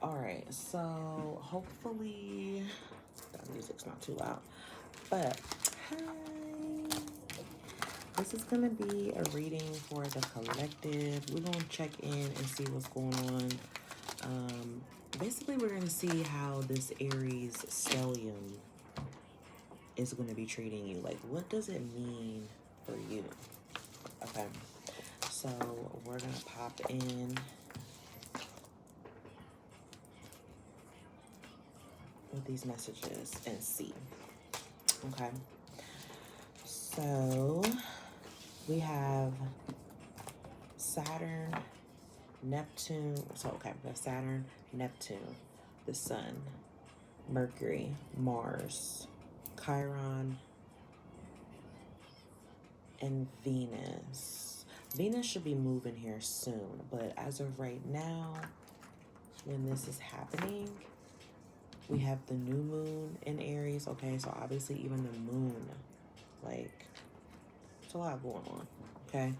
All right, so hopefully that music's not too loud. But hi, this is gonna be a reading for the collective. We're gonna check in and see what's going on. Um, Basically, we're gonna see how this Aries stellium is gonna be treating you. Like, what does it mean for you? Okay, so we're gonna pop in with these messages and see. Okay, so we have Saturn, Neptune. So, okay, we have Saturn, Neptune, the Sun, Mercury, Mars, Chiron, and Venus. Venus should be moving here soon, but as of right now, when this is happening, we have the new moon in Aries. Okay, so obviously, even the moon, like, it's a lot going on. Okay,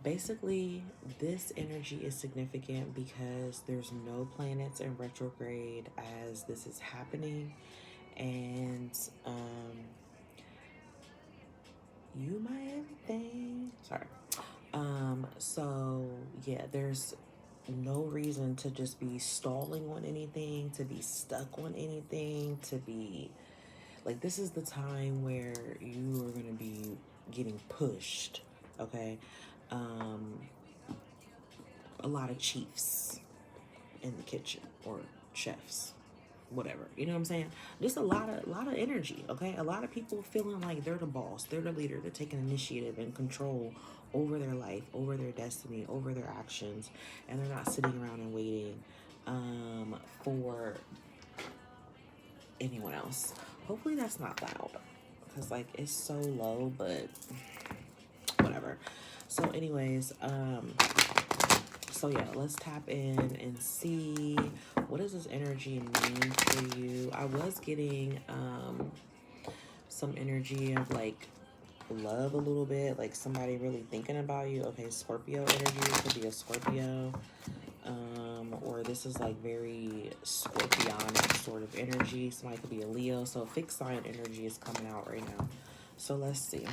basically, this energy is significant because there's no planets in retrograde as this is happening, and you my everything. Sorry. So yeah, there's no reason to just be stalling on anything, to be stuck on anything, to be like, this is the time where you are going to be getting pushed. Okay. Um, a lot of chiefs in the kitchen, or chefs, whatever, you know what I'm saying? Just a lot of energy. Okay, a lot of people feeling like they're the boss, they're the leader, they're taking initiative and control over their life, over their destiny, over their actions, and they're not sitting around and waiting for anyone else. Hopefully that's not loud, because like it's so low, but whatever. So anyways, so yeah, let's tap in and see what does this energy mean for you. I was getting some energy of like love a little bit, like somebody really thinking about you. Okay, Scorpio energy, could be a Scorpio. Or this is like very scorpionic sort of energy. Somebody could be a Leo. So fixed sign energy is coming out right now. So let's see.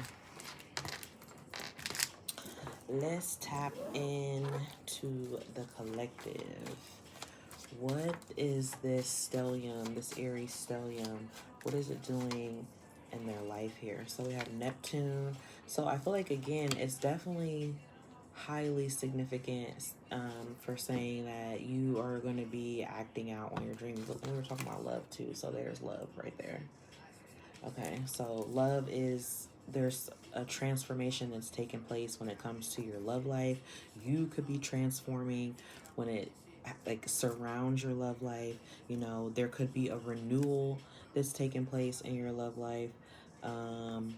Let's tap in to the collective. What is this stellium, this Aries stellium? What is it doing in their life here? So we have Neptune. So I feel like, again, it's definitely highly significant for saying that you are going to be acting out on your dreams. We were talking about love too, so there's love right there. Okay, so love is, there's a transformation that's taking place when it comes to your love life. You could be transforming when it like surrounds your love life. You know, there could be a renewal that's taking place in your love life. Um,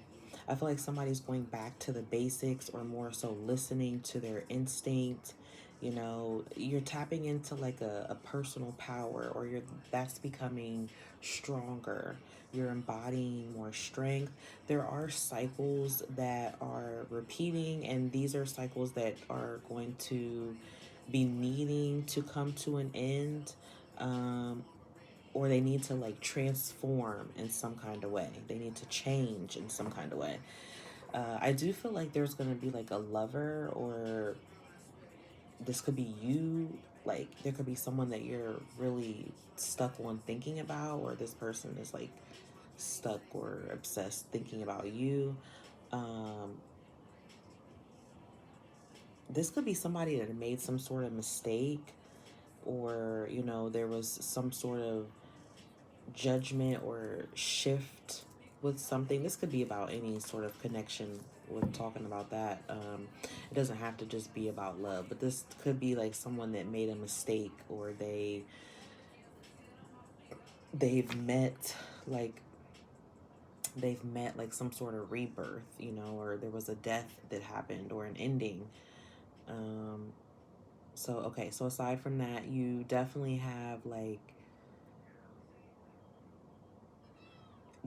I feel like somebody's going back to the basics, or more so listening to their instinct. You know, you're tapping into like a personal power, or that's becoming stronger. You're embodying more strength. There are cycles that are repeating, and these are cycles that are going to be needing to come to an end, um, or they need to like transform in some kind of way. They need to change in some kind of way. I do feel like there's going to be like a lover, or this could be you. Like, there could be someone that you're really stuck on thinking about, or this person is like stuck or obsessed thinking about you. Um, this could be somebody that made some sort of mistake, or, you know, there was some sort of judgment or shift with something. This could be about any sort of connection with talking about that. It doesn't have to just be about love, but this could be like someone that made a mistake, or they've met like they've met like some sort of rebirth, you know, or there was a death that happened, or an ending. Um, so, okay, so aside from that, you definitely have like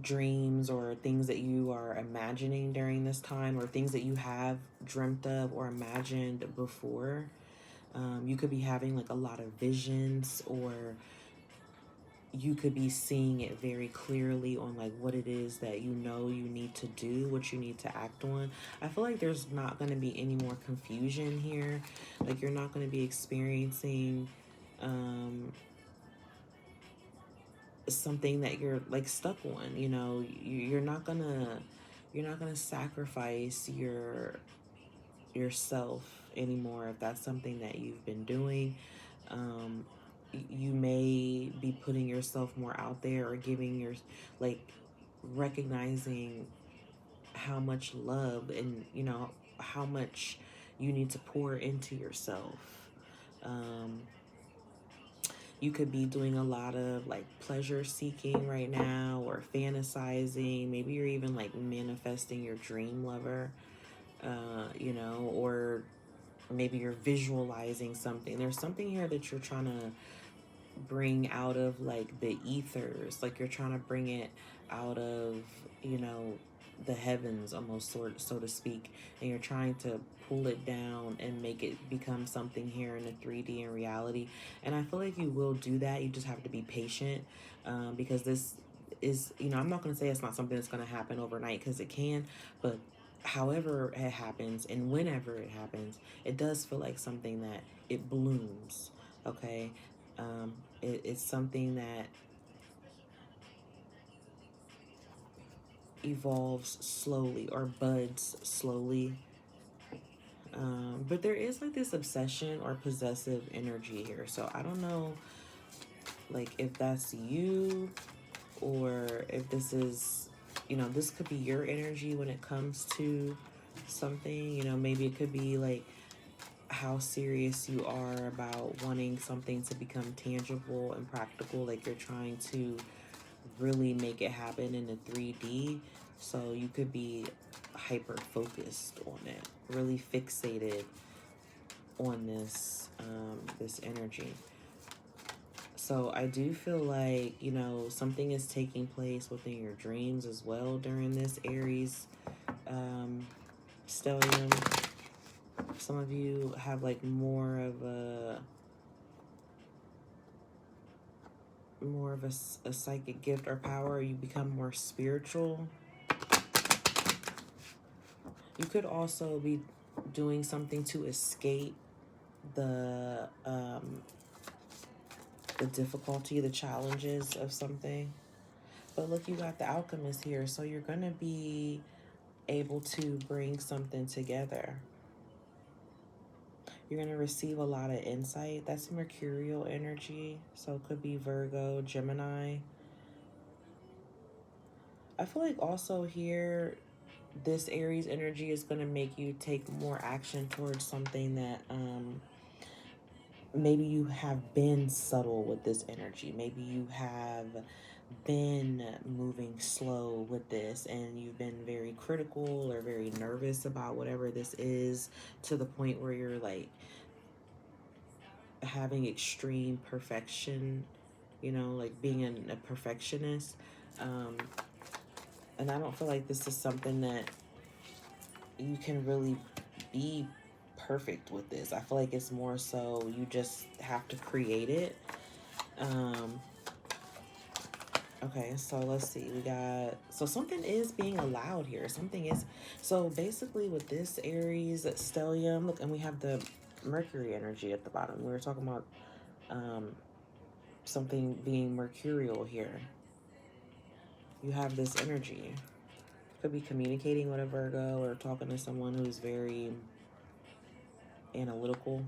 dreams or things that you are imagining during this time, or things that you have dreamt of or imagined before. You could be having like a lot of visions, or you could be seeing it very clearly on like what it is that you know you need to do, what you need to act on. I feel like there's not going to be any more confusion here. Like you're not going to be experiencing something that you're like stuck on. You know, you're not gonna sacrifice yourself anymore if that's something that you've been doing. um you may be putting yourself more out there, or giving your, like, recognizing how much love and how much you need to pour into yourself. um you could be doing a lot of like pleasure seeking right now, or fantasizing. Maybe you're even like manifesting your dream lover, or maybe you're visualizing something. There's something here that you're trying to bring out of like the ethers, like you're trying to bring it out of, you know, the heavens almost, sort so to speak, and you're trying to pull it down and make it become something here in the 3D in reality. And I feel like you will do that. You just have to be patient, because this is, I'm not going to say it's not something that's going to happen overnight, because it can, but however it happens and whenever it happens, it does feel like something that it blooms. Okay. It's something that evolves slowly, or buds slowly. But there is like this obsession or possessive energy here. So I don't know, like, if that's you, or if this is, this could be your energy when it comes to something. Maybe it could be like how serious you are about wanting something to become tangible and practical. Like you're trying to really make it happen in the 3D. So you could be hyper focused on it, really fixated on this energy. So I do feel like, something is taking place within your dreams as well during this Aries stellium. Some of you have like more of a psychic gift or power, or you become more spiritual. You could also be doing something to escape the difficulty, the challenges of something. But look, you got the Alchemist here, so you're going to be able to bring something together. You're going to receive a lot of insight. That's mercurial energy, so it could be Virgo, Gemini. I feel like also here, this Aries energy is going to make you take more action towards something that maybe you have been subtle with this energy. Maybe you have been moving slow with this, and you've been very critical or very nervous about whatever this is, to the point where you're like having extreme perfection, like being a perfectionist. And I don't feel like this is something that you can really be perfect with this. I feel like it's more so you just have to create it. Okay, so let's see. So something is being allowed here. Something is, so basically with this Aries stellium, look, and we have the Mercury energy at the bottom. We were talking about something being mercurial here. You have this energy. Could be communicating with a Virgo, or talking to someone who's very analytical.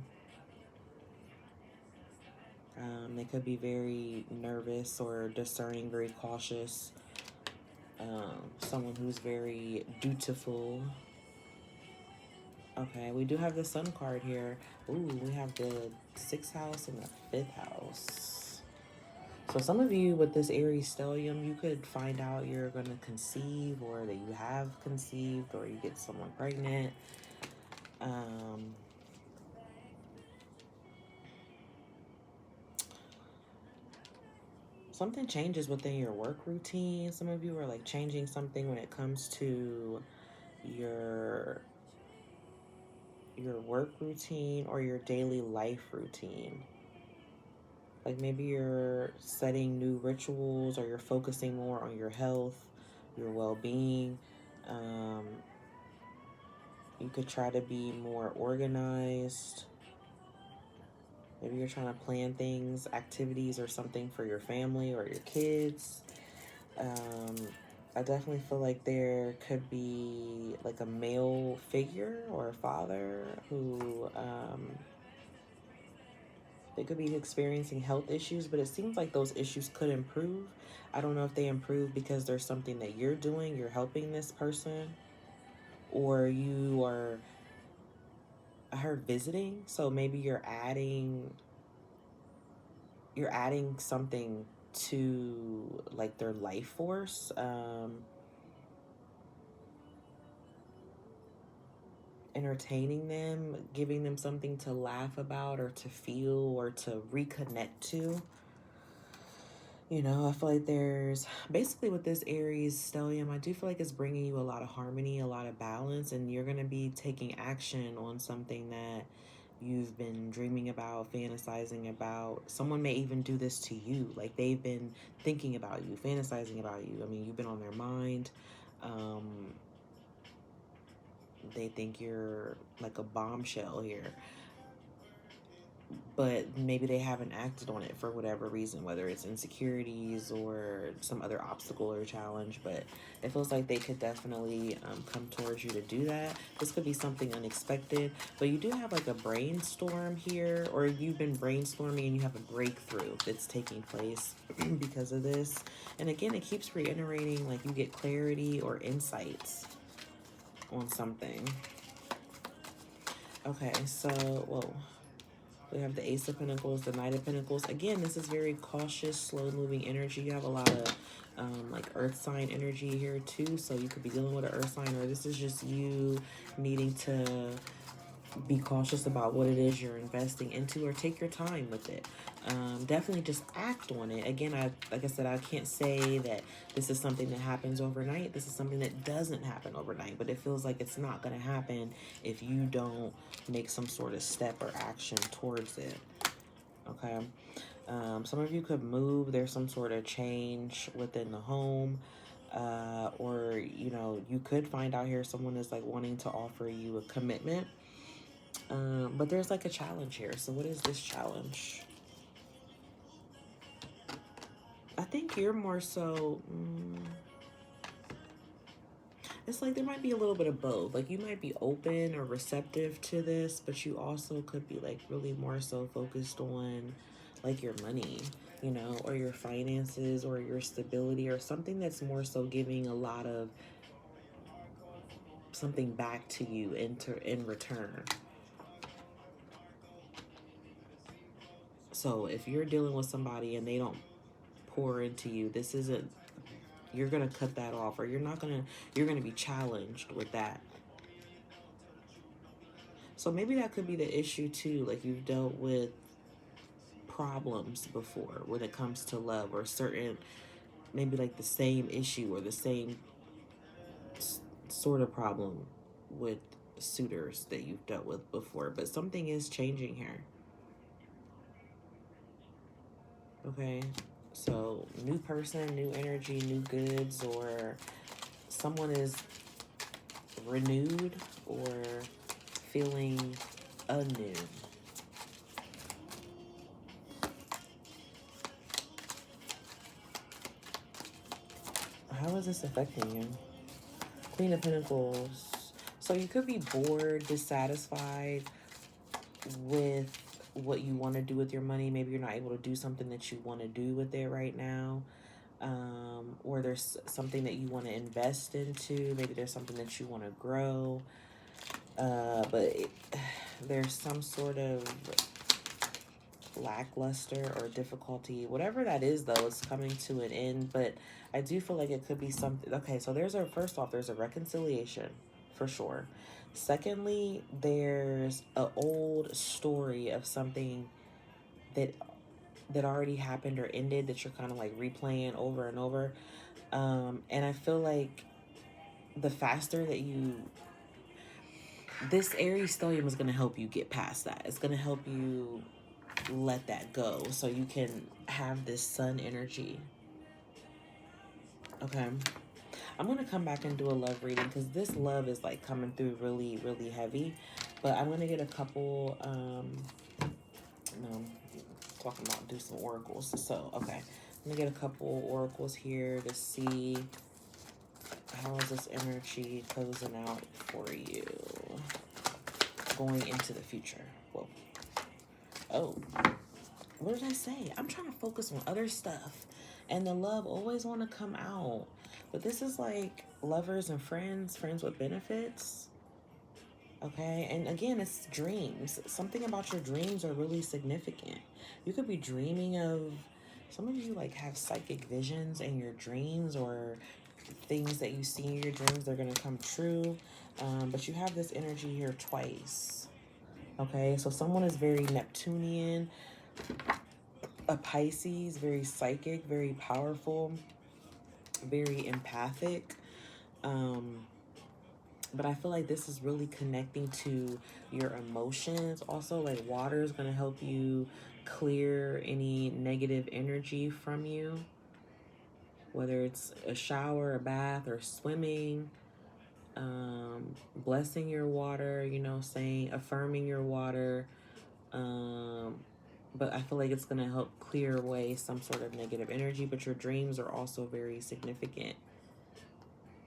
They could be very nervous or discerning, very cautious. Someone who's very dutiful. Okay, we do have the Sun card here. Ooh, we have the 6th house and the 5th house. So some of you with this Aries stellium, you could find out you're going to conceive, or that you have conceived, or you get someone pregnant. Something changes within your work routine. Some of you are like changing something when it comes to your your work routine or your daily life routine. Like maybe you're setting new rituals or you're focusing more on your health, your well being. Um, you could try to be more organized. Maybe you're trying to plan things, activities, or something for your family or your kids. Um, I definitely feel like there could be like a male figure or a father who they could be experiencing health issues, but it seems like those issues could improve. I don't know if they improve because there's something that you're doing, you're helping this person, or you are, I heard visiting, so maybe you're adding something to like their life force. Entertaining them, giving them something to laugh about or to feel or to reconnect to. You know, I feel like there's basically with this Aries stellium, I do feel like it's bringing you a lot of harmony, a lot of balance, and you're going to be taking action on something that you've been dreaming about, fantasizing about. Someone may even do this to you. Like they've been thinking about you, fantasizing about you. I mean, you've been on their mind. Um, they think you're like a bombshell here, but maybe they haven't acted on it for whatever reason, whether it's insecurities or some other obstacle or challenge. But it feels like they could definitely come towards you to do that. This could be something unexpected, but you do have like a brainstorm here, or you've been brainstorming and you have a breakthrough that's taking place because of this. And again, it keeps reiterating like you get clarity or insights on something. Okay, so, whoa. We have the Ace of Pentacles, the Knight of Pentacles. Again, this is very cautious, slow-moving energy. You have a lot of like earth sign energy here too. So you could be dealing with an earth sign, or this is just you needing to be cautious about what it is you're investing into, or take your time with it. Definitely just act on it. Again, like I said, I can't say that this is something that happens overnight. This is something that doesn't happen overnight, but it feels like it's not going to happen if you don't make some sort of step or action towards it. Okay. Some of you could move. There's some sort of change within the home. Or, you know, you could find out here someone is like wanting to offer you a commitment. But there's like a challenge here. So what is this challenge? I think you're more so, it's like there might be a little bit of both. Like you might be open or receptive to this, but you also could be like really more so focused on like your money, you know, or your finances or your stability, or something that's more so giving a lot of something back to you in return. So if you're dealing with somebody and they don't pour into you, this isn't, you're gonna cut that off, or you're gonna be challenged with that. So maybe that could be the issue too. Like you've dealt with problems before when it comes to love, or certain, maybe like the same issue or the same sort of problem with suitors that you've dealt with before. But something is changing here. Okay. So new person, new energy, new goods, or someone is renewed or feeling anew. How is this affecting you? Queen of Pentacles. So you could be bored, dissatisfied with what you want to do with your money. Maybe you're not able to do something that you want to do with it right now. Or there's something that you want to invest into. Maybe there's something that you want to grow. There's some sort of lackluster or difficulty. Whatever that is, though, it's coming to an end. But I do feel like it could be something. Okay, so first off, there's a reconciliation for sure. Secondly, there's an old story of something that already happened or ended that you're kind of like replaying over and over. And I feel like the faster that you this Aries stellium is going to help you get past that. It's going to help you let that go so you can have this sun energy. Okay. I'm going to come back and do a love reading because this love is like coming through really, really heavy. But I'm going to get a couple, no, talking about do some oracles. So, okay. I'm going to get a couple oracles here to see how is this energy closing out for you going into the future. Whoa. Oh, what did I say? I'm trying to focus on other stuff. And the love always want to come out. But this is like lovers and friends, friends with benefits. Okay, and again, it's dreams. Something about your dreams are really significant. You could be dreaming of, some of you like have psychic visions in your dreams, or things that you see in your dreams, they're going to come true. But you have this energy here twice. Okay, so someone is very Neptunian, a Pisces, very psychic, very powerful, very empathic. But I feel like this is really connecting to your emotions. Also, like water is going to help you clear any negative energy from you, whether it's a shower, a bath, or swimming. Blessing your water, you know, saying, affirming your water. But I feel like it's going to help clear away some sort of negative energy. But your dreams are also very significant.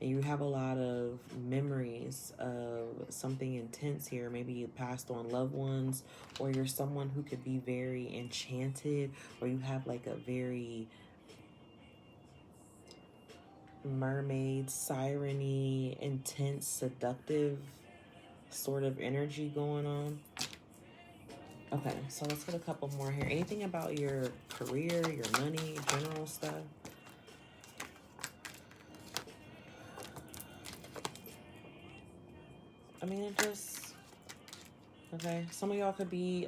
And you have a lot of memories of something intense here. Maybe you passed on loved ones, or you're someone who could be very enchanted, or you have like a very mermaid, siren-y, intense, seductive sort of energy going on. Okay, so let's get a couple more here. Anything about your career, your money, general stuff? I mean, it just, okay. Some of y'all could be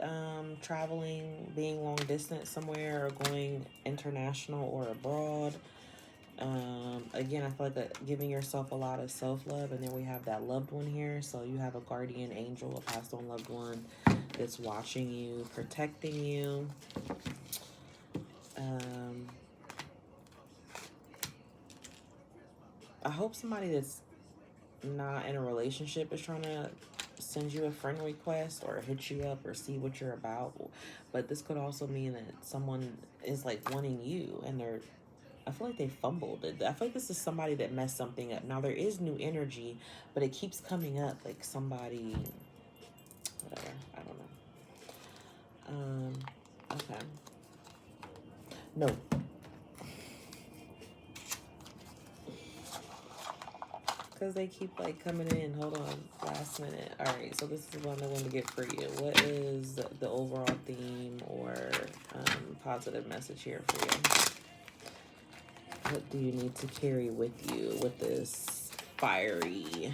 traveling, being long distance somewhere, or going international or abroad. Again, I feel like giving yourself a lot of self-love, and then we have that loved one here. So you have a guardian angel, a passed on loved one that's watching you, protecting you. I hope somebody that's not in a relationship is trying to send you a friend request or hit you up or see what you're about. But this could also mean that someone is like wanting you, and I feel like they fumbled it. I feel like this is somebody that messed something up. Now there is new energy, but it keeps coming up like somebody, whatever, I don't know. Okay. No. Because they keep like coming in. Hold on. Last minute. All right. So this is one I want to get for you. What is the overall theme or positive message here for you? What do you need to carry with you with this fiery,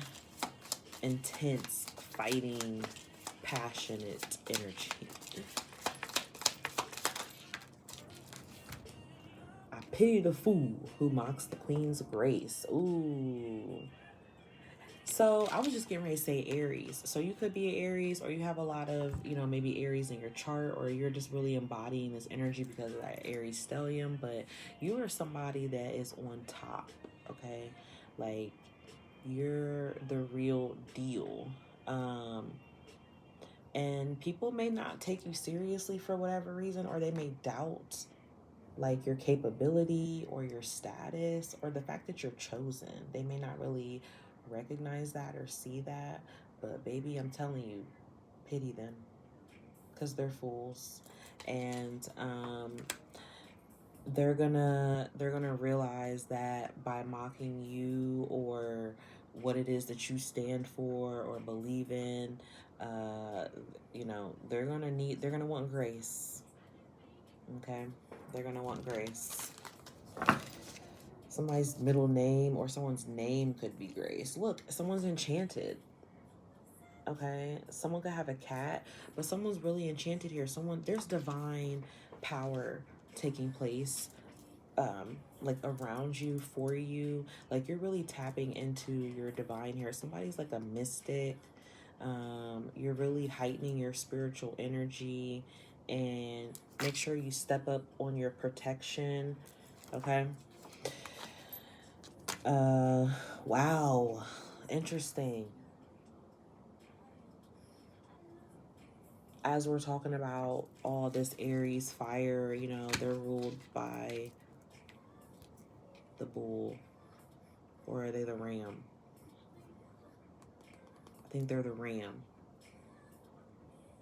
intense, fighting, passionate energy? I pity the fool who mocks the queen's grace. Ooh. So I was just getting ready to say Aries. So you could be an Aries, or you have a lot of, you know, maybe Aries in your chart, or you're just really embodying this energy because of that Aries stellium. But you are somebody that is on top, okay? Like, you're the real deal. And people may not take you seriously for whatever reason, or they may doubt like your capability or your status or the fact that you're chosen. They may not really recognize that or see that, but baby, I'm telling you, pity them, because they're fools. And they're gonna realize that by mocking you or what it is that you stand for or believe in, you know, they're gonna want grace. Okay, they're gonna want grace. Somebody's middle name or someone's name could be Grace. Look, someone's enchanted. Okay, someone could have a cat, but someone's really enchanted here. There's divine power taking place, like around you, for you. Like you're really tapping into your divine here. Somebody's like a mystic. You're really heightening your spiritual energy, and make sure you step up on your protection. Okay. Wow. Interesting. As we're talking about all this Aries fire, you know, they're ruled by the bull. Or are they the ram? I think they're the ram.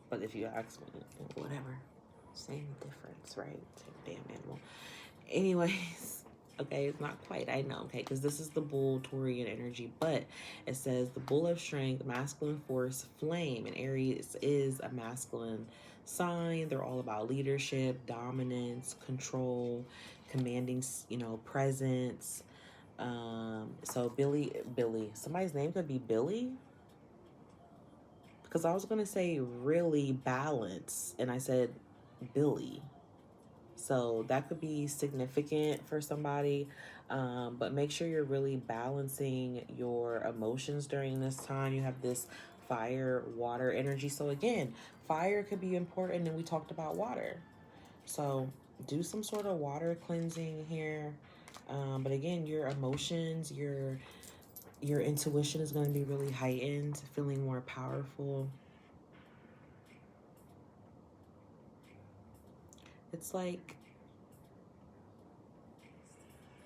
But if you ask me, whatever. Same difference, right? Same damn animal. Anyways, okay, it's not quite, I know, okay, because this is the bull Taurian energy, but it says the bull of strength, masculine force, flame, and Aries is a masculine sign. They're all about leadership, dominance, control, commanding, you know, presence. So Billy, somebody's name could be Billy, because I was gonna say really balance, and I said Billy. So that could be significant for somebody. But make sure you're really balancing your emotions during this time. You have this fire, water energy. So again, fire could be important, and we talked about water. So do some sort of water cleansing here. But again, your emotions, your intuition is going to be really heightened, feeling more powerful. It's like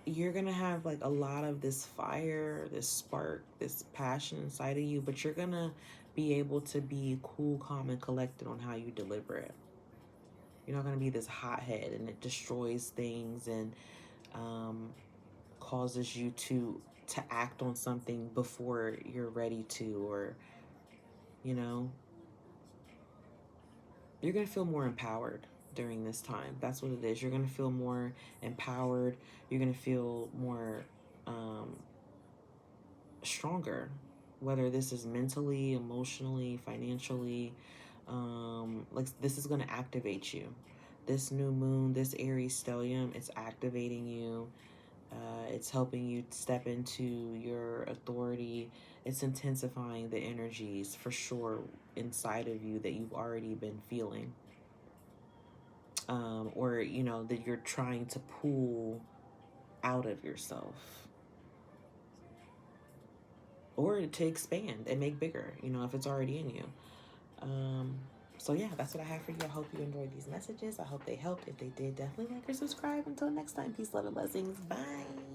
you're gonna have like a lot of this fire, this spark, this passion inside of you, but you're gonna be able to be cool, calm, and collected on how you deliver it. You're not gonna be this hothead and it destroys things and um, causes you to act on something before you're ready to, or you know, you're gonna feel more empowered during this time. That's what it is. You're gonna feel more empowered. You're gonna feel more stronger, whether this is mentally, emotionally, financially. Like this is going to activate you. This new moon, this Aries stellium, it's activating you. It's helping you step into your authority. It's intensifying the energies for sure inside of you that you've already been feeling, or you know that you're trying to pull out of yourself, or to expand and make bigger, you know, if it's already in you. Um, so yeah, that's what I have for you. I hope you enjoyed these messages. I hope they helped. If they did, definitely like or subscribe. Until next time, peace, love, and blessings. Bye.